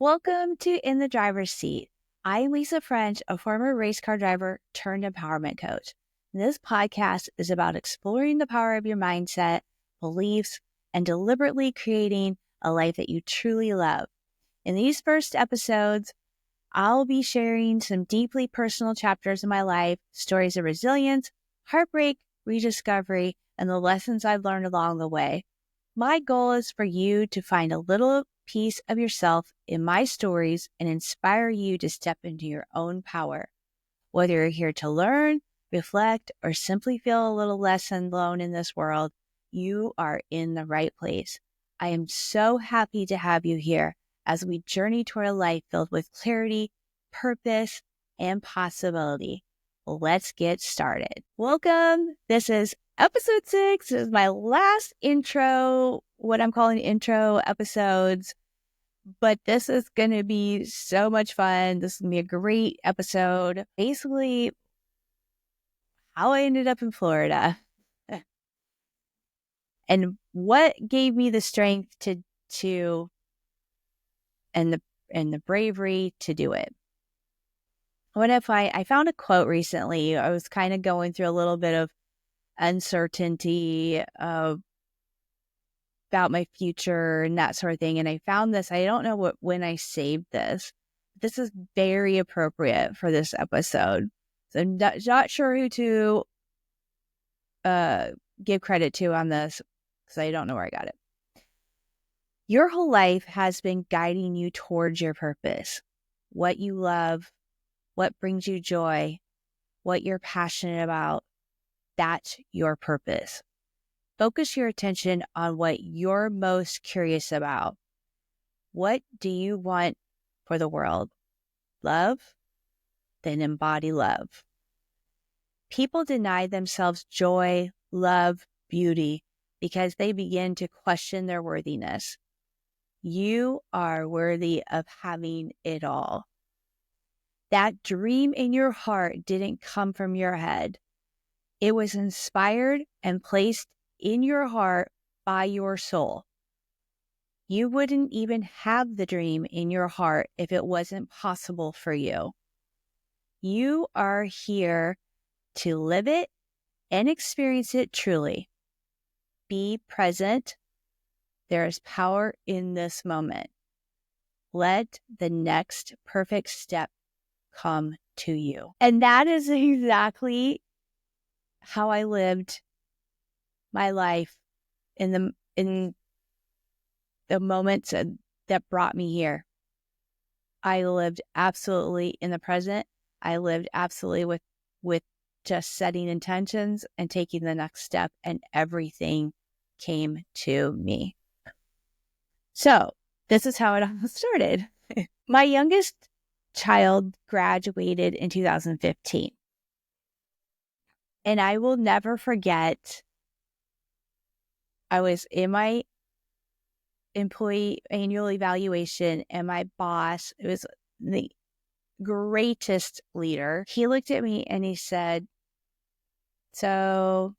Welcome to In the Driver's Seat. I'm Lisa French, a former race car driver turned empowerment coach. This podcast is about exploring the power of your mindset, beliefs, and deliberately creating a life that you truly love. In these first episodes, I'll be sharing some deeply personal chapters of my life, stories of resilience, heartbreak, rediscovery, and the lessons I've learned along the way. My goal is for you to find a little piece of yourself in my stories and inspire you to step into your own power. Whether you're here to learn, reflect, or simply feel a little less alone in this world, you are in the right place. I am so happy to have you here as we journey toward a life filled with clarity, purpose, and possibility. Let's get started. Welcome. This is episode 6. This is my last intro, what I'm calling intro episodes, but this is going to be so much fun. This is going to be a great episode. Basically, how I ended up in Florida and what gave me the strength to and the bravery to do it. What if I found a quote recently? I was kind of going through a little bit of uncertainty about my future and that sort of thing. And I found this. I don't know when I saved this. This is very appropriate for this episode. So I'm not sure who to give credit to on this because I don't know where I got it. Your whole life has been guiding you towards your purpose, what you love, what brings you joy, what you're passionate about. That's your purpose. Focus your attention on what you're most curious about. What do you want for the world? Love? Then embody love. People deny themselves joy, love, beauty because they begin to question their worthiness. You are worthy of having it all. That dream in your heart didn't come from your head. It was inspired and placed in your heart by your soul. You wouldn't even have the dream in your heart if it wasn't possible for you. You are here to live it and experience it truly. Be present. There is power in this moment. Let the next perfect step come to you. And that is exactly how I lived my life in the moments that brought me here. I lived absolutely in the present. I lived absolutely with just setting intentions and taking the next step, and everything came to me. So this is how it all started. My youngest child graduated in 2015. And I will never forget, I was in my employee annual evaluation and my boss, it was the greatest leader. He looked at me and he said, "So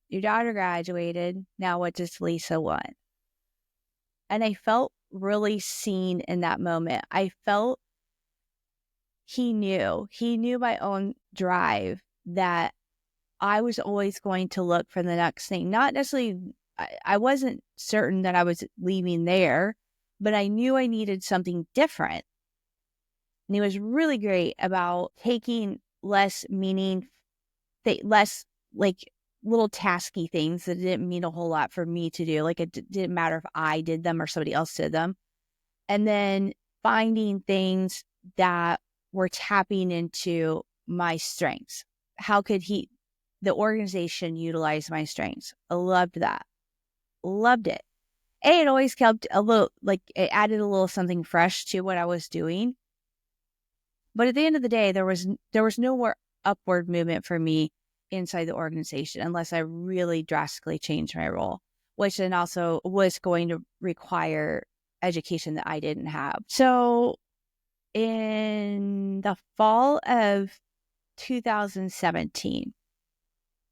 your daughter graduated. Now what does Lisa want?" And I felt really seen in that moment. I felt he knew my own drive, that I was always going to look for the next thing. Not necessarily, I wasn't certain that I was leaving there, but I knew I needed something different. And he was really great about taking less like little tasky things that didn't mean a whole lot for me to do. Like it didn't matter if I did them or somebody else did them. And then finding things that were tapping into my strengths. How could the organization utilize my strengths? I loved that. Loved it. And it always kept a little, like it added a little something fresh to what I was doing. But at the end of the day, there was no more upward movement for me inside the organization unless I really drastically changed my role, which then also was going to require education that I didn't have. So in the fall of 2017,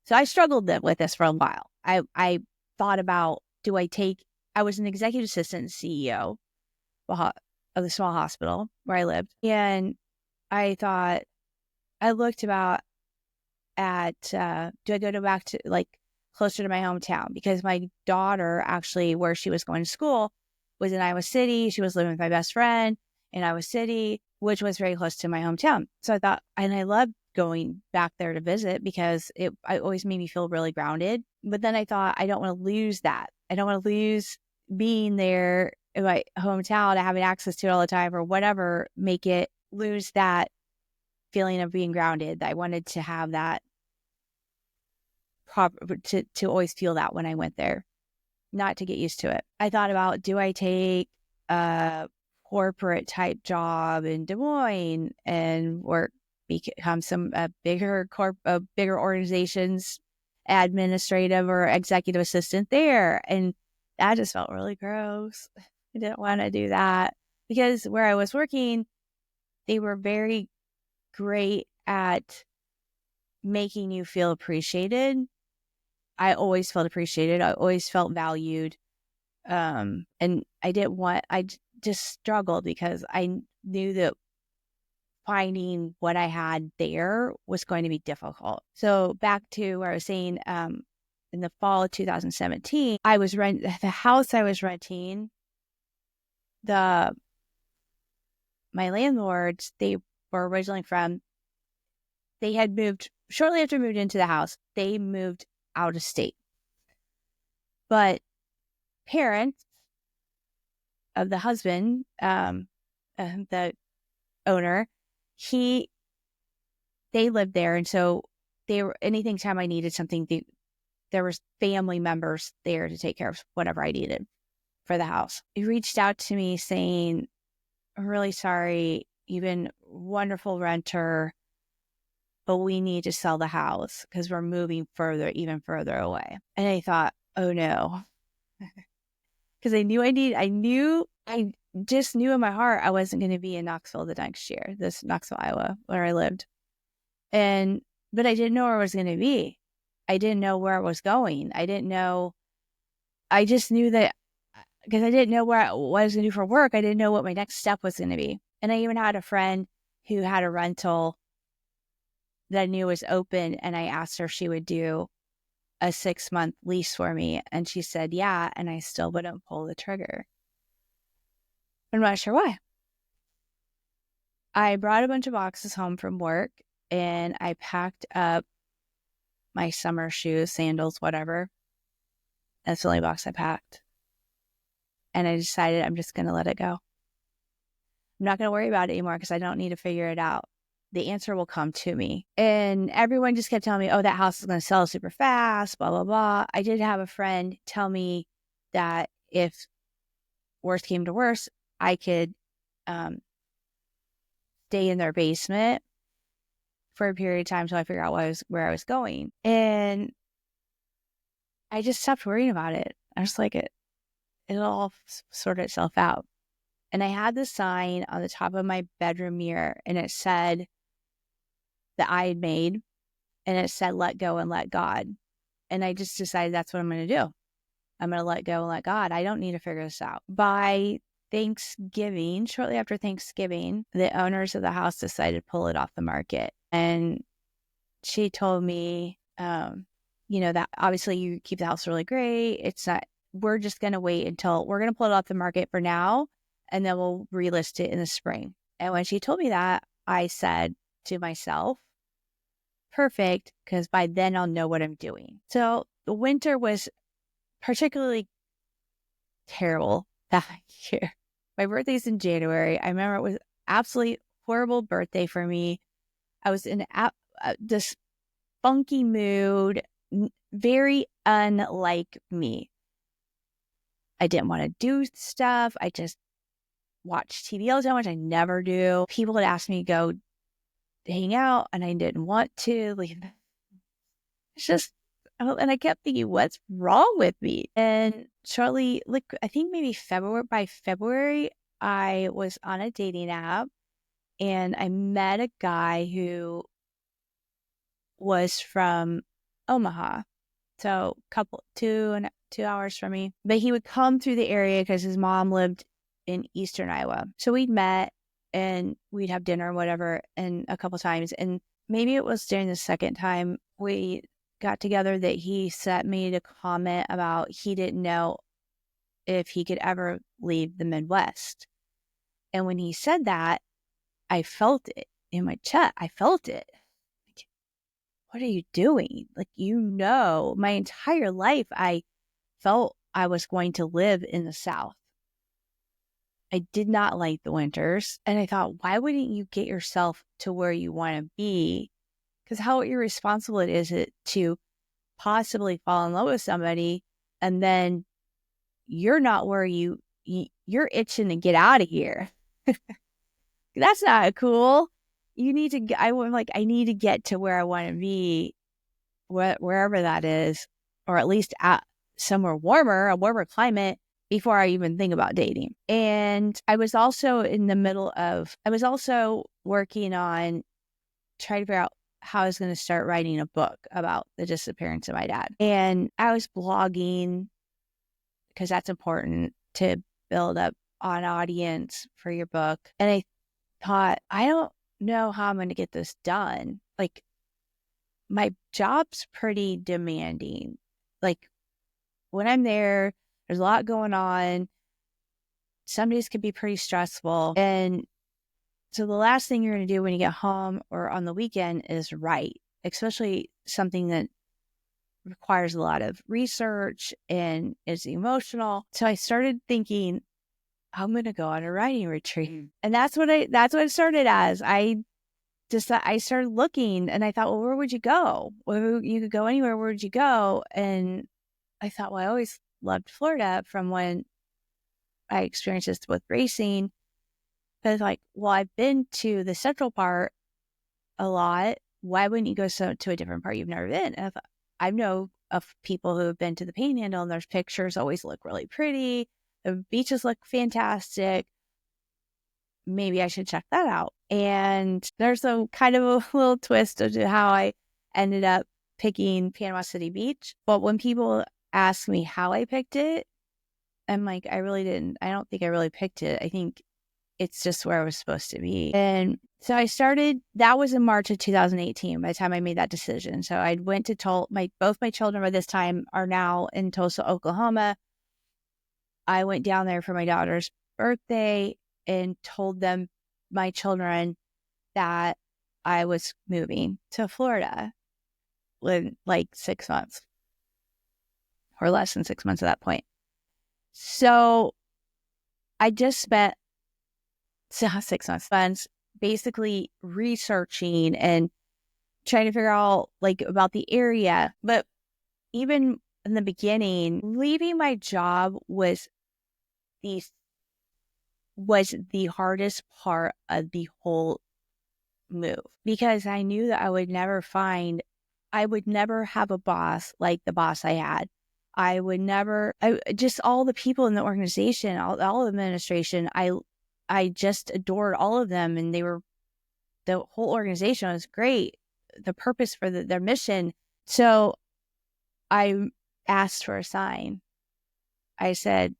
so I struggled with this for a while. I thought about, I was an executive assistant and CEO of the small hospital where I lived. And I thought, I looked about at, do I go to back to like closer to my hometown? Because my daughter actually, where she was going to school was in Iowa City. She was living with my best friend in Iowa City, which was very close to my hometown. So I thought, and I loved going back there to visit because it always made me feel really grounded. But then I thought, I don't want to lose that. I don't want to lose being there in my hometown, having access to it all the time or whatever, make it lose that feeling of being grounded. I wanted to have that to always feel that when I went there, not to get used to it. I thought about, do I take a corporate type job in Des Moines and work, become some bigger organizations, administrative or executive assistant there? And that just felt really gross. I didn't want to do that because where I was working, they were very great at making you feel appreciated. I always felt appreciated. I always felt valued. And I just struggled because I knew that finding what I had there was going to be difficult. So back to where I was saying, in the fall of 2017, the house I was renting, my landlords, they were originally they had moved shortly after moved into the house, they moved out of state. But parents of the husband, the owner, they lived there. And so anything time I needed something, there was family members there to take care of whatever I needed for the house. He reached out to me saying, I'm really sorry. You've been a wonderful renter, but we need to sell the house because we're moving even further away. And I thought, oh no. Because I just knew in my heart I wasn't going to be in Knoxville the next year, Knoxville, Iowa, where I lived. But I didn't know where I was going to be. I didn't know where I was going. I just knew that because I didn't know what I was going to do for work. I didn't know what my next step was going to be. And I even had a friend who had a rental that I knew was open. And I asked her if she would do a 6-month lease for me. And she said, yeah. And I still wouldn't pull the trigger. I'm not sure why. I brought a bunch of boxes home from work and I packed up my summer shoes, sandals, whatever. That's the only box I packed. And I decided I'm just going to let it go. I'm not going to worry about it anymore because I don't need to figure it out. The answer will come to me. And everyone just kept telling me, oh, that house is going to sell super fast, blah, blah, blah. I did have a friend tell me that if worst came to worst, I could stay in their basement for a period of time until I figure out where I was going. And I just stopped worrying about it. I was like, it'll all sort itself out. And I had this sign on the top of my bedroom mirror, and it said that I had made, and it said, let go and let God. And I just decided that's what I'm going to do. I'm going to let go and let God. I don't need to figure this out. By Thanksgiving, shortly after Thanksgiving, the owners of the house decided to pull it off the market. And she told me, that obviously you keep the house really great. It's not, we're just going to wait until we're going to pull it off the market for now, and then we'll relist it in the spring. And when she told me that, I said to myself, perfect, because by then I'll know what I'm doing. So the winter was particularly terrible that year. My birthday's in January. I remember it was absolutely horrible birthday for me. I was in this funky mood, very unlike me. I didn't want to do stuff. I just watched TV all the time, which I never do. People had asked me to go hang out, and I didn't want to. It's just, and I kept thinking, what's wrong with me? And shortly, I think maybe by February, I was on a dating app, and I met a guy who was from Omaha. So 2 hours from me. But he would come through the area because his mom lived in Eastern Iowa. So we'd met and we'd have dinner or whatever, and a couple times. And maybe it was during the second time we got together that he made a comment about he didn't know if he could ever leave the Midwest. And when he said that, I felt it in my chest. I felt it. Like, what are you doing? Like, my entire life, I felt I was going to live in the South. I did not like the winters. And I thought, why wouldn't you get yourself to where you want to be? Because how irresponsible is it to possibly fall in love with somebody and then you're not where you're itching to get out of here. That's not cool. You need to, I need to get to where I want to be, wherever that is, or at least at somewhere warmer, a warmer climate, before I even think about dating. And I was also working on trying to figure out how I was going to start writing a book about the disappearance of my dad. And I was blogging because that's important to build up an audience for your book. And I thought, I don't know how I'm going to get this done. Like, my job's pretty demanding. Like, when I'm there's a lot going on. Some days can be pretty stressful. And so the last thing you're going to do when you get home or on the weekend is write, especially something that requires a lot of research and is emotional. So I started thinking, I'm going to go on a writing retreat. And that's what it started as. I started looking and I thought, well, where would you go? Well, you could go anywhere. Where would you go? And I thought, well, I always loved Florida from when I experienced this with racing. But I was like, well, I've been to the central part a lot. Why wouldn't you go to a different part you've never been? And I thought, I know of people who have been to the Panhandle and their pictures always look really pretty. The beaches look fantastic. Maybe I should check that out. And there's a kind of a little twist to how I ended up picking Panama City Beach. But when people ask me how I picked it, I'm like, I don't think I really picked it. I think it's just where I was supposed to be. And so that was in March of 2018 by the time I made that decision. So I went to both my children by this time are now in Tulsa, Oklahoma. I went down there for my daughter's birthday and told my children, that I was moving to Florida in like 6 months or less than 6 months at that point. So I just spent 6 months basically researching and trying to figure out about the area. But even in the beginning, leaving my job was the hardest part of the whole move, because I knew that I would never have a boss like the boss I had. Just all the people in the organization, all administration, I just adored all of them, and the whole organization was great. The purpose for their mission. So I asked for a sign. I said,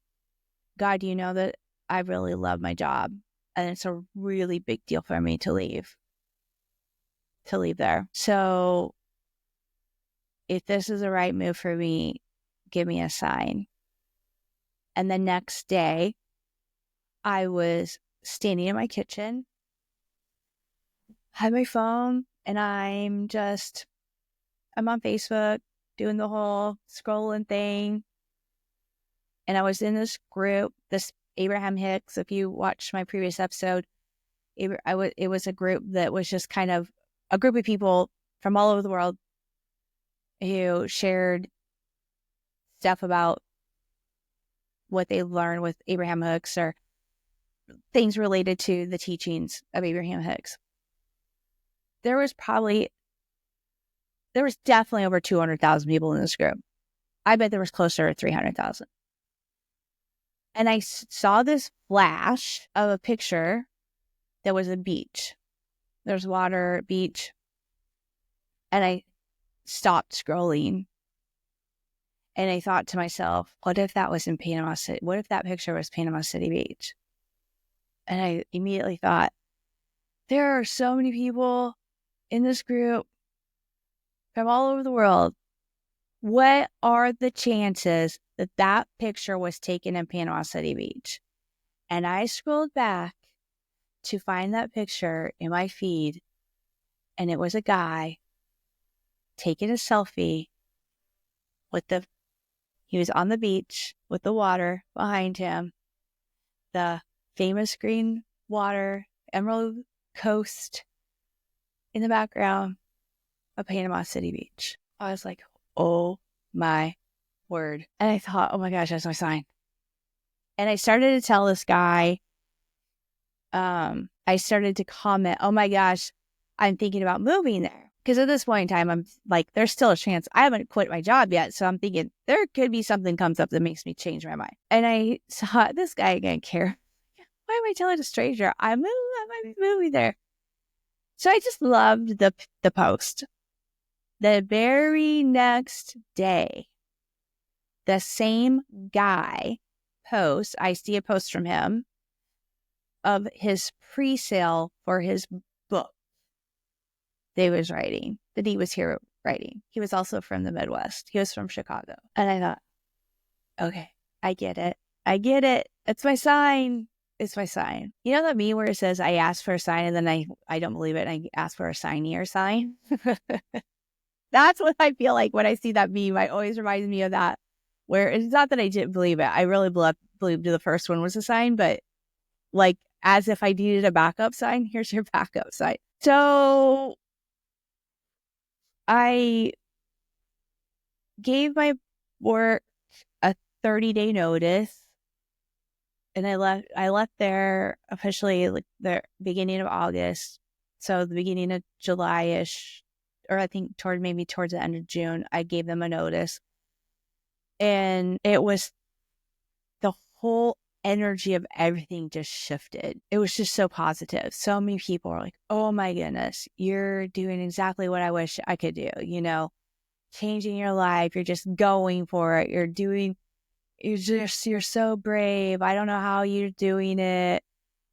God, you know that I really love my job, and it's a really big deal for me to leave there. So if this is the right move for me, give me a sign. And the next day, I was standing in my kitchen, had my phone, and I'm on Facebook doing the whole scrolling thing. And I was in this group, this Abraham Hicks. If you watched my previous episode, it was a group that was just kind of a group of people from all over the world who shared stuff about what they learned with Abraham Hicks or things related to the teachings of Abraham Hicks. There was definitely over 200,000 people in this group. I bet there was closer to 300,000. And I saw this flash of a picture that was a beach. There's water, beach. And I stopped scrolling. And I thought to myself, what if that was in Panama City? What if that picture was Panama City Beach? And I immediately thought, there are so many people in this group from all over the world. What are the chances that that picture was taken in Panama City Beach? And I scrolled back to find that picture in my feed, and it was a guy taking a selfie with he was on the beach with the water behind him, the famous green water, Emerald Coast in the background of Panama City Beach. I was like, oh my word. And I thought, oh my gosh, that's my sign. And I started to tell this guy, I started to comment, oh my gosh, I'm thinking about moving there. Because at this point in time, I'm like, there's still a chance. I haven't quit my job yet. So I'm thinking there could be something comes up that makes me change my mind. And I saw this guy again care. Why am I telling a stranger? I might be moving there. So I just loved the post. The very next day, the same guy posts, I see a post from him of his pre-sale for his book that he was writing, that he was here writing. He was also from the Midwest. He was from Chicago. And I thought, okay, I get it. I get it. It's my sign. It's my sign. You know that meme where it says, I asked for a sign and then I don't believe it and I ask for a signier sign? That's what I feel like when I see that meme. It always reminds me of that, where it's not that I didn't believe it. I really believed the first one was a sign, but like as if I needed a backup sign, here's your backup sign. So I gave my work a 30-day notice, and I left there officially like the beginning of August. So the beginning of July-ish, or I think towards the end of June, I gave them a notice. And it was the whole energy of everything just shifted. It was just so positive. So many people were like, oh my goodness, you're doing exactly what I wish I could do. You know, changing your life. You're just going for it. You're so brave. I don't know how you're doing it.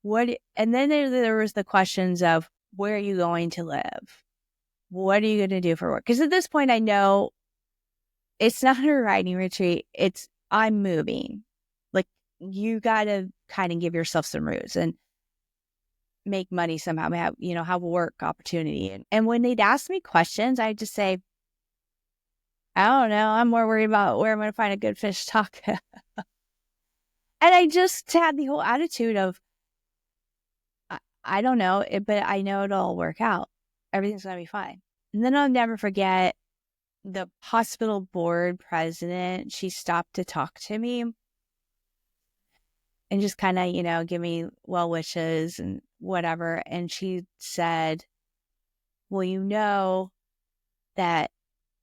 And then there was the questions of, where are you going to live? What are you going to do for work? Because at this point, I know it's not a writing retreat. I'm moving. Like, you got to kind of give yourself some roots and make money somehow, have a work opportunity. And when they'd ask me questions, I'd just say, I don't know. I'm more worried about where I'm going to find a good fish to talk. And I just had the whole attitude of, I don't know, but I know it'll all work out. Everything's going to be fine. And then I'll never forget the hospital board president. She stopped to talk to me and just kind of, give me well wishes and whatever. And she said, well, you know that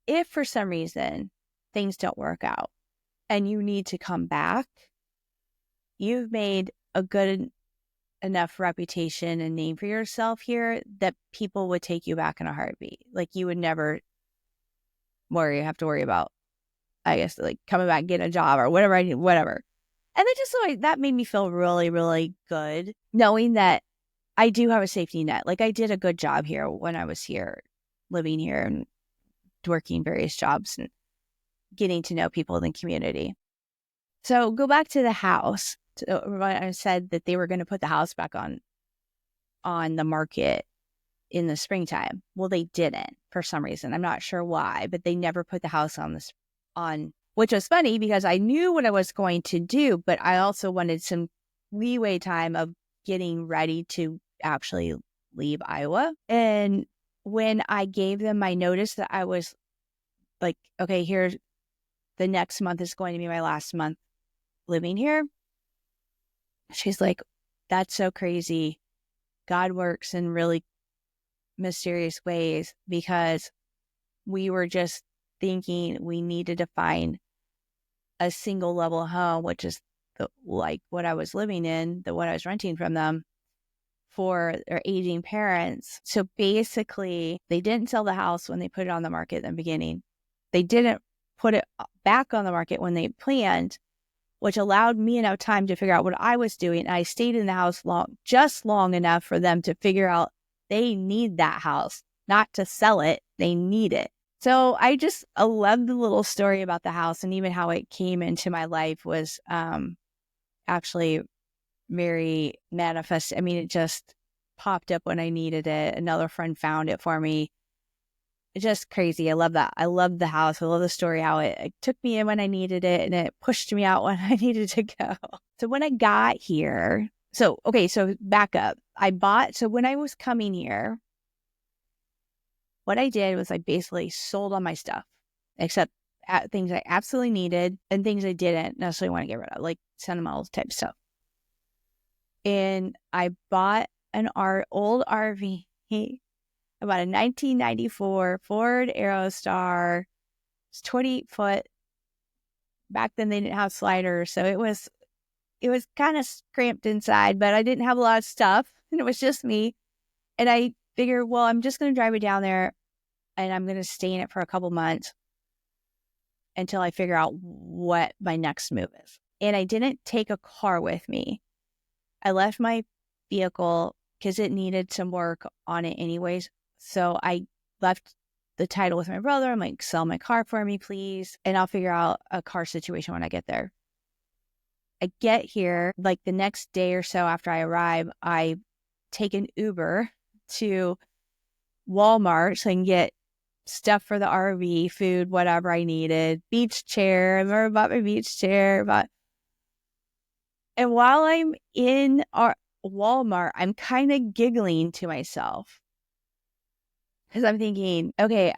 if for some reason things don't work out and you need to come back, you've made a good enough reputation and name for yourself here that people would take you back in a heartbeat. Like, you would never have to worry about, I guess, like coming back and getting a job or whatever. And then just that made me feel really, really good, knowing that I do have a safety net. Like, I did a good job here when I was here, living here and working various jobs and getting to know people in the community. So go back to the house. I said that they were going to put the house back on the market in the springtime. Well, they didn't for some reason. I'm not sure why, but they never put the house on, which was funny because I knew what I was going to do, but I also wanted some leeway time of getting ready to actually leave Iowa. And when I gave them my notice that I was like, okay, here's the next month is going to be my last month living here. She's like, that's so crazy. God works in really mysterious ways, because we were just thinking we needed to find a single level home, which is like what I was living in, what I was renting from them, for their aging parents. So basically, they didn't sell the house when they put it on the market in the beginning. They didn't put it back on the market when they planned. which allowed me enough time to figure out what I was doing. And I stayed in the house long enough for them to figure out they need that house, not to sell it. They need it. So I love the little story about the house, and even how it came into my life was actually very manifest. I mean, it just popped up when I needed it. Another friend found it for me. It's just crazy. I love that. I love the house. I love the story, how it took me in when I needed it and it pushed me out when I needed to go. So when I got here, so back up. So when I was coming here, what I did was I basically sold all my stuff, except things I absolutely needed and things I didn't necessarily want to get rid of, like sentimental type stuff. And I bought an old RV. I bought a 1994 Ford Aerostar. It's 28-foot. Back then they didn't have sliders, so it was kind of cramped inside, but I didn't have a lot of stuff, and it was just me. And I figured, well, I'm just going to drive it down there, and I'm going to stay in it for a couple months until I figure out what my next move is. And I didn't take a car with me. I left my vehicle because it needed some work on it anyways. So I left the title with my brother. I'm like, sell my car for me, please. And I'll figure out a car situation when I get there. I get here, like the next day or so after I arrive, I take an Uber to Walmart so I can get stuff for the RV, food, whatever I needed. Beach chair. I remember about my beach chair. And while I'm in our Walmart, I'm kind of giggling to myself because I'm thinking, okay,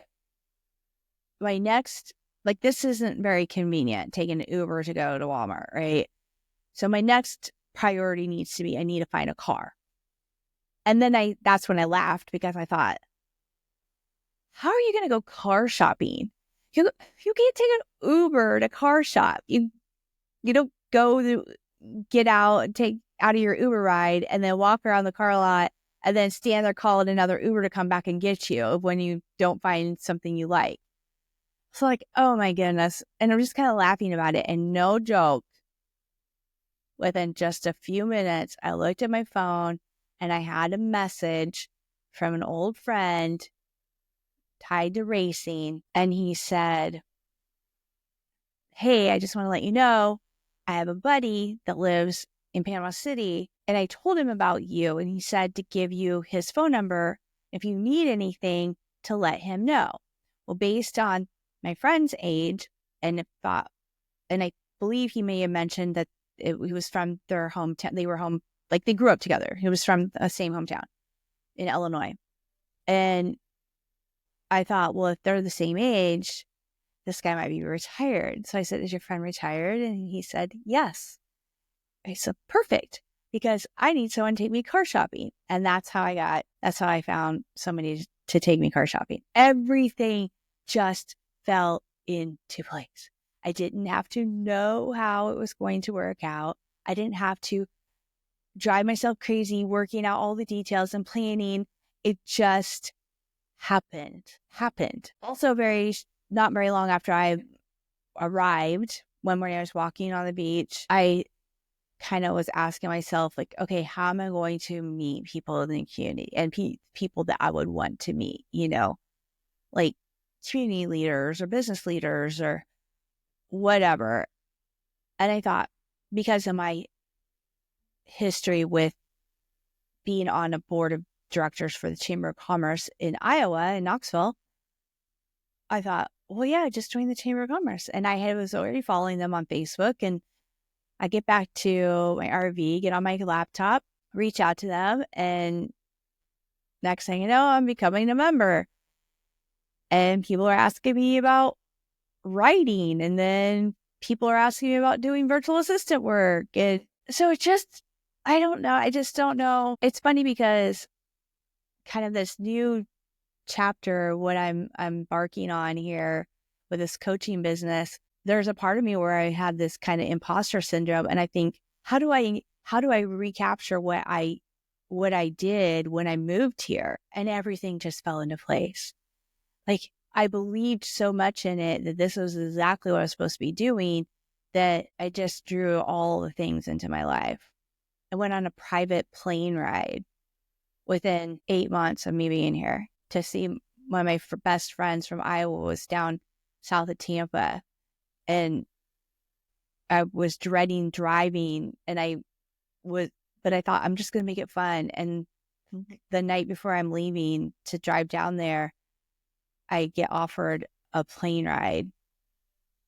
my next, like, this isn't very convenient, taking an Uber to go to Walmart, right? So my next priority needs to be, I need to find a car. And then that's when I laughed, because I thought, how are you going to go car shopping? You can't take an Uber to car shop. You don't get out and take out of your Uber ride and then walk around the car lot and then stand there calling another Uber to come back and get you when you don't find something you like. So like, oh my goodness. And I'm just kind of laughing about it. And no joke, within just a few minutes, I looked at my phone and I had a message from an old friend tied to racing. And he said, hey, I just want to let you know, I have a buddy that lives in Panama City, and I told him about you, and he said to give you his phone number if you need anything, to let him know. Well, based on my friend's age, and I believe he may have mentioned that he was from their hometown. They were home, like they grew up together. He was from the same hometown in Illinois. And I thought, well, if they're the same age, this guy might be retired. So I said, is your friend retired? And he said, yes. I said, perfect, because I need someone to take me car shopping. And that's how I found somebody to take me car shopping. Everything just fell into place. I didn't have to know how it was going to work out. I didn't have to drive myself crazy working out all the details and planning. It just happened. Also, not very long after I arrived, one morning I was walking on the beach, I kind of was asking myself, like, okay, how am I going to meet people in the community and people that I would want to meet, like community leaders or business leaders or whatever. And I thought, because of my history with being on a board of directors for the Chamber of Commerce in Iowa, in Knoxville, I thought, well, yeah, just join the Chamber of Commerce. And I was already following them on Facebook. And I get back to my RV, get on my laptop, reach out to them. And next thing you know, I'm becoming a member. And people are asking me about writing. And then people are asking me about doing virtual assistant work. And so it's just, I don't know. I just don't know. It's funny because kind of this new chapter, what I'm embarking on here with this coaching business, there's a part of me where I had this kind of imposter syndrome, and I think, how do I recapture what I did when I moved here? And everything just fell into place. Like, I believed so much in it that this was exactly what I was supposed to be doing, that I just drew all the things into my life. I went on a private plane ride within 8 months of me being here to see one of my best friends from Iowa was down south of Tampa. And I was dreading driving, but I thought I'm just going to make it fun. And the night before I'm leaving to drive down there, I get offered a plane ride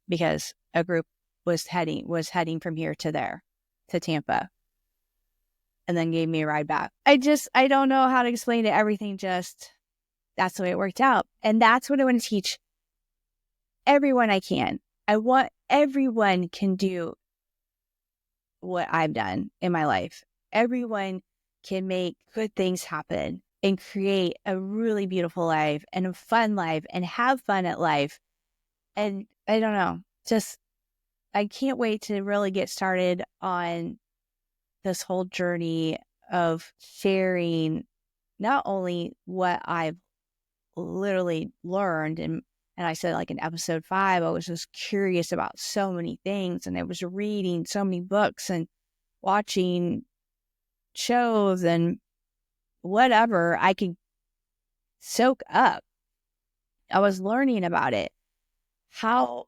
because a group was heading from here to there, to Tampa, and then gave me a ride back. I don't know how to explain it. Everything that's the way it worked out. And that's what I want to teach everyone I can. I want everyone can do what I've done in my life. Everyone can make good things happen and create a really beautiful life and a fun life and have fun at life. And I don't know, I can't wait to really get started on this whole journey of sharing not only what I've literally learned, and I said, like in episode 5, I was just curious about so many things, and I was reading so many books and watching shows and whatever I could soak up. I was learning about it. How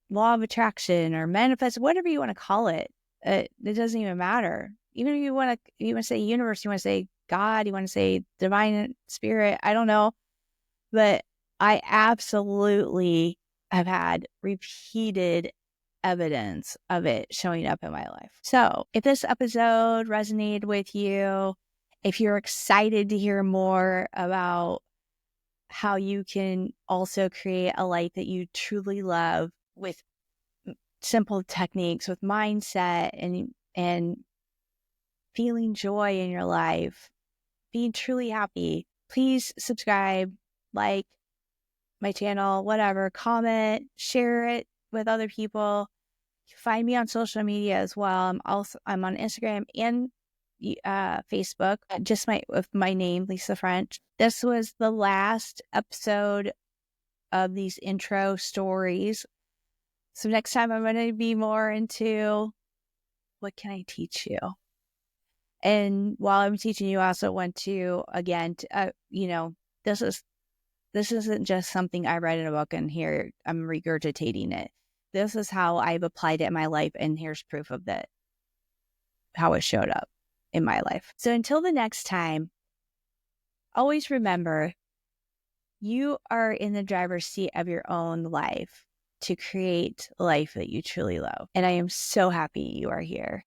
law of attraction or manifest, whatever you want to call it, it doesn't even matter. Even if you want to say universe, you want to say God, you want to say divine spirit, I don't know. But I absolutely have had repeated evidence of it showing up in my life. So if this episode resonated with you, if you're excited to hear more about how you can also create a life that you truly love with simple techniques, with mindset and feeling joy in your life, being truly happy, please subscribe, like my channel, whatever, comment, share it with other people. Find me on social media as well. I'm on Instagram and Facebook, with my name, Lisa French. This was the last episode of these intro stories. So next time I'm going to be more into what can I teach you? And while I'm teaching you, I also want to, again, this isn't just something I read in a book and here I'm regurgitating it. This is how I've applied it in my life, and here's proof of that, how it showed up in my life. So until the next time, always remember, you are in the driver's seat of your own life to create a life that you truly love. And I am so happy you are here.